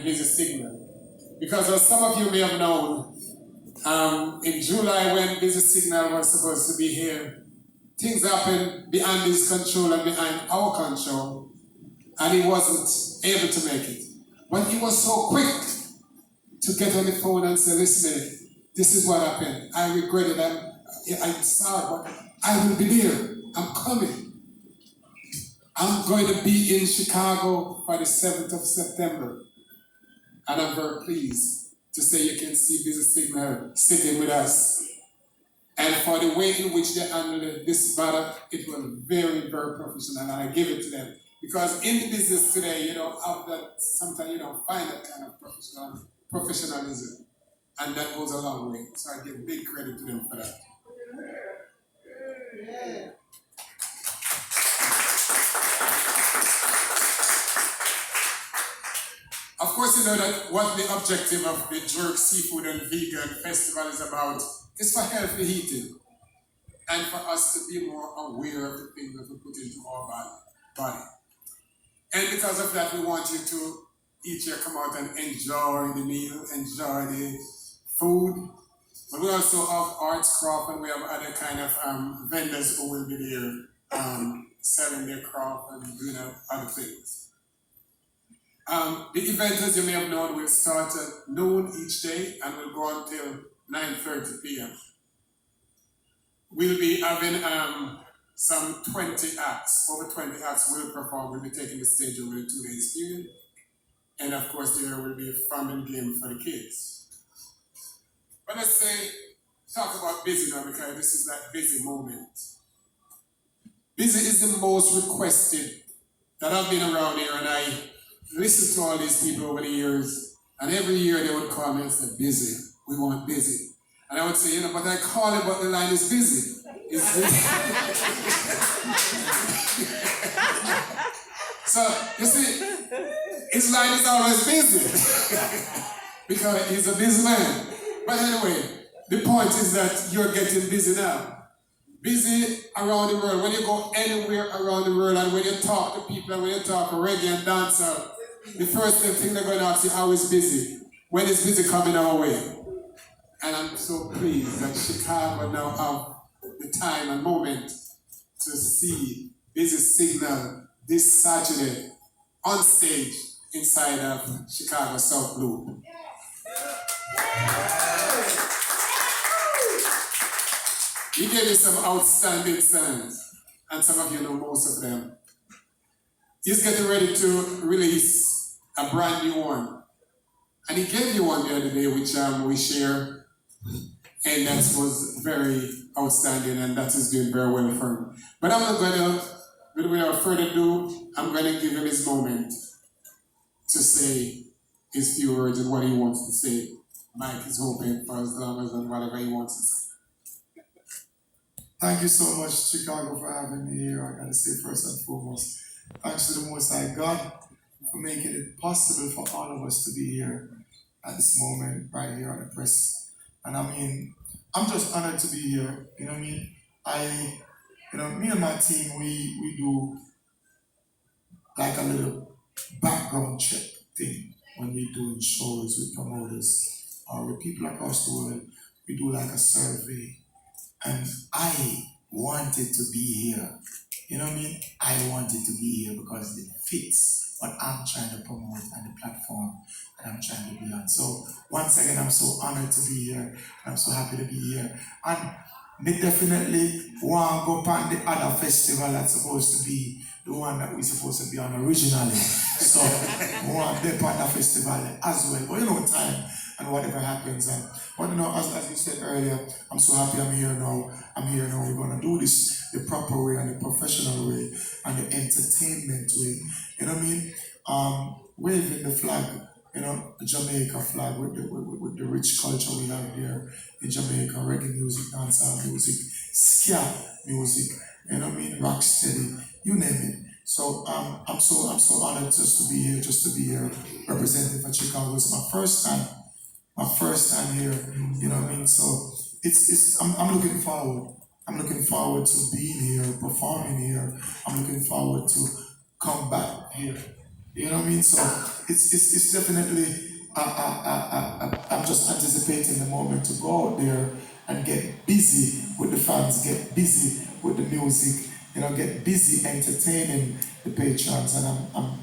the busy signal. Because as some of you may have known, in July when busy signal was supposed to be here, things happened beyond his control and behind our control, and he wasn't able to make it. But he was so quick to get on the phone and say, listen, this is what happened. I regret it. I'm sorry, but I will be there. I'm coming. I'm going to be in Chicago for the 7th of September. And I'm very pleased to say you can see Busy Signal sitting with us. And for the way in which they handled this matter, it was very, very professional. And I give it to them. Because in the business today, you don't have that, sometimes you don't find that kind of professionalism. And that goes a long way. So I give big credit to them for that. Yeah. Of course, you know that what the objective of the Jerk Seafood and Vegan Festival is about is for healthy eating and for us to be more aware of the things that we put into our body. And because of that, we want you to each year come out and enjoy the meal, enjoy the food. But we also have arts, craft, and we have other kind of vendors who will be there selling their craft and doing other things. The event, as you may have known, will start at noon each day and will go until 9:30 p.m. We'll be having some 20 acts, over 20 acts will perform. We'll be taking the stage over the 2 days period. And of course, there will be a fun and game for the kids. But let's talk about busy now, because this is that busy moment. Busy is the most requested that I've been around here, and I listen to all these people over the years, and every year they would call me and say, busy, we want busy. And I would say, but I call it, but the line is busy. It's busy. So, you see, his line is always busy. Because he's a busy man. But anyway, the point is that you're getting busy now. Busy around the world. When you go anywhere around the world and when you talk to people and when you talk to reggae and dancehall, the first thing they're going to ask you, how is busy? When is busy coming our way? And I'm so pleased that Chicago now have the time and moment to see Busy Signal this Saturday on stage inside of Chicago South Loop. He gave you some outstanding songs, and some of you know most of them. He's getting ready to release a brand new one. And he gave you one the other day, which we share, and that was very outstanding, and that is doing very well for him. But I'm not going to, without further ado, I'm going to give him his moment to say his few words and what he wants to say. Mike is open for as long as and whatever he wants to say. Thank you so much, Chicago, for having me here. I gotta say first and foremost, thanks to the Most High God for making it possible for all of us to be here at this moment, right here on the press. And I mean, I'm just honored to be here. You know what I mean? Me and my team, we do like a little background check thing when we doing shows with promoters or with people across the world. We do like a survey. And I wanted to be here. You know what I mean? I wanted to be here because it fits what I'm trying to promote and the platform that I'm trying to be on. So once again, I'm so honored to be here. I'm so happy to be here. And me definitely want to go on the other festival that's supposed to be the one that we're supposed to be on originally. So we want to be on the festival as well. But time and whatever happens. But as you said earlier, I'm so happy I'm here now. We're going to do this the proper way and the professional way and the entertainment way. You know what I mean? Waving the flag, the Jamaica flag with the rich culture we have there in Jamaica, reggae music, dancehall music, ska music, you know what I mean? Rocksteady, you name it. So I'm so honored just to be here representing for Chicago. It's my first time here, you know what I mean? So I'm looking forward. I'm looking forward to being here, performing here. I'm looking forward to come back here. You know what I mean? So it's definitely. I'm just anticipating the moment to go out there and get busy with the fans, get busy with the music, get busy entertaining the patrons, and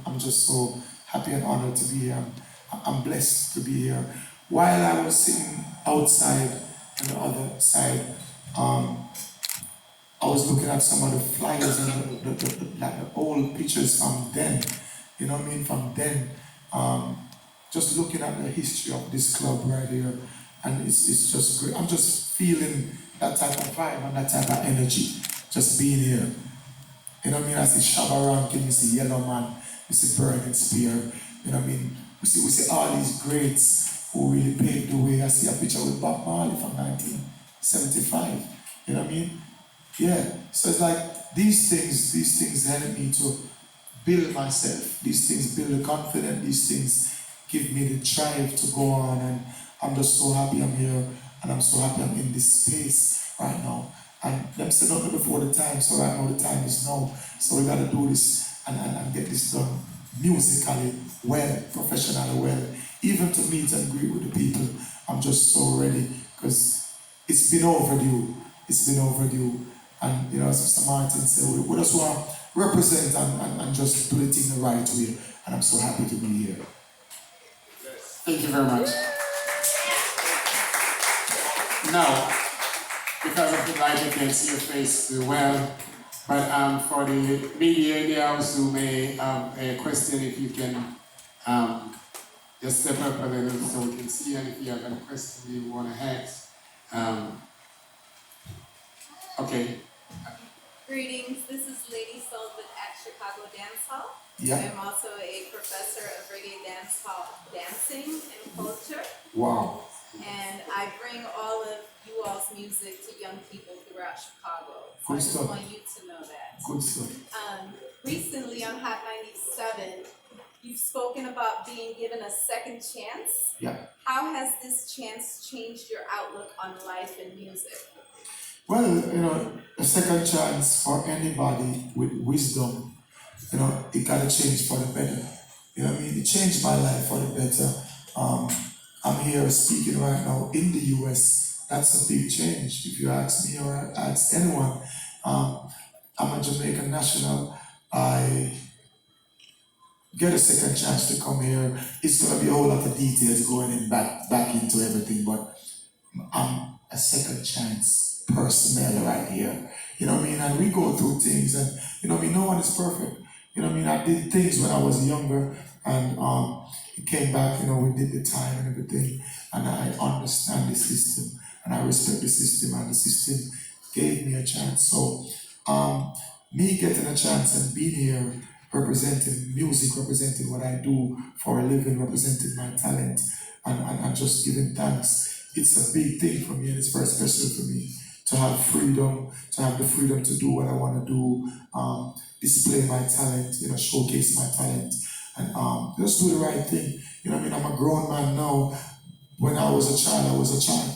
I'm just so happy and honored to be here. I'm blessed to be here. While I was sitting outside on the other side, um, I was looking at some of the flyers and like the old pictures from then, from then. Just looking at the history of this club right here, and it's just great. I'm just feeling that type of vibe and that type of energy, just being here. I see Shabba Rankin, we see Yellow Man, we see Burning Spear, we see all these greats who really paved the way. I see a picture with Bob Marley from 1975, you know what I mean? Yeah, so it's like these things help me to build myself. These things build the confidence. These things give me the drive to go on. And I'm just so happy I'm here. And I'm so happy I'm in this space right now. And them said nothing before the time, so right now the time is now. So we gotta do this and get this done musically well, professionally well. Even to meet and greet with the people, I'm just so ready because it's been overdue. It's been overdue. And as Mr. Martin said, we just want to represent and just do it in the right way. And I'm so happy to be here. Thank you very much. Now, because of the light, you can see your face well. But for the media in the house who may have a question, if you can just step up a little so we can see, and if you have any question you want to ask. Okay. Greetings, this is Lady Sullivan at Chicago Dance Hall. Yeah. I'm also a professor of reggae dance hall dancing and culture. Wow. And I bring all of you all's music to young people throughout Chicago. So Good I just stuff. want you to know that. Good stuff. Recently on Hot 97, you've spoken about being given a second chance. Yeah. How has this chance changed your outlook on life and music? Well, a second chance for anybody with wisdom, it gotta change for the better. It changed my life for the better. I'm here speaking right now in the US. That's a big change. If you ask me or ask anyone, I'm a Jamaican national. I get a second chance to come here. It's gonna be a whole lot of details going in back into everything, but I'm a second chance personnel right here. And we go through things and no one is perfect. I did things when I was younger and it came back, we did the time and everything, and I understand the system and I respect the system, and the system gave me a chance. So me getting a chance and being here representing music, representing what I do for a living, representing my talent, and just giving thanks. It's a big thing for me, and it's very special for me to have freedom, to have the freedom to do what I want to do, display my talent, showcase my talent, and just do the right thing. I'm a grown man now. When I was a child, I was a child.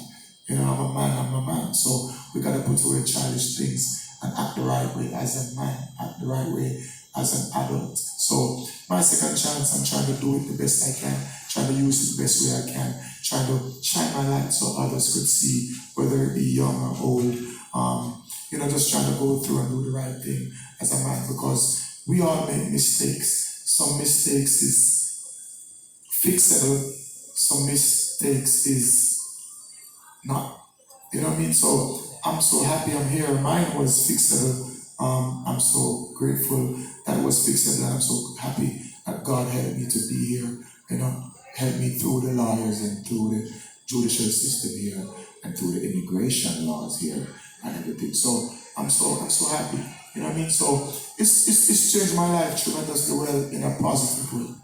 I'm a man, I'm a man. So we gotta put away childish things and act the right way as a man, act the right way as an adult. So my second chance, I'm trying to do it the best I can, trying to use it the best way I can, trying to shine my light so others could see, whether it be young or old. Just trying to go through and do the right thing as a man, because we all make mistakes. Some mistakes is fixable, some mistakes is not. So I'm so happy I'm here. Mine was fixable. I'm so grateful that it was fixable, and I'm so happy that God helped me to be here. Helped me through the lawyers and through the judicial system here and through the immigration laws here and everything. So I'm so happy. So it's changed my life tremendously well in a positive way.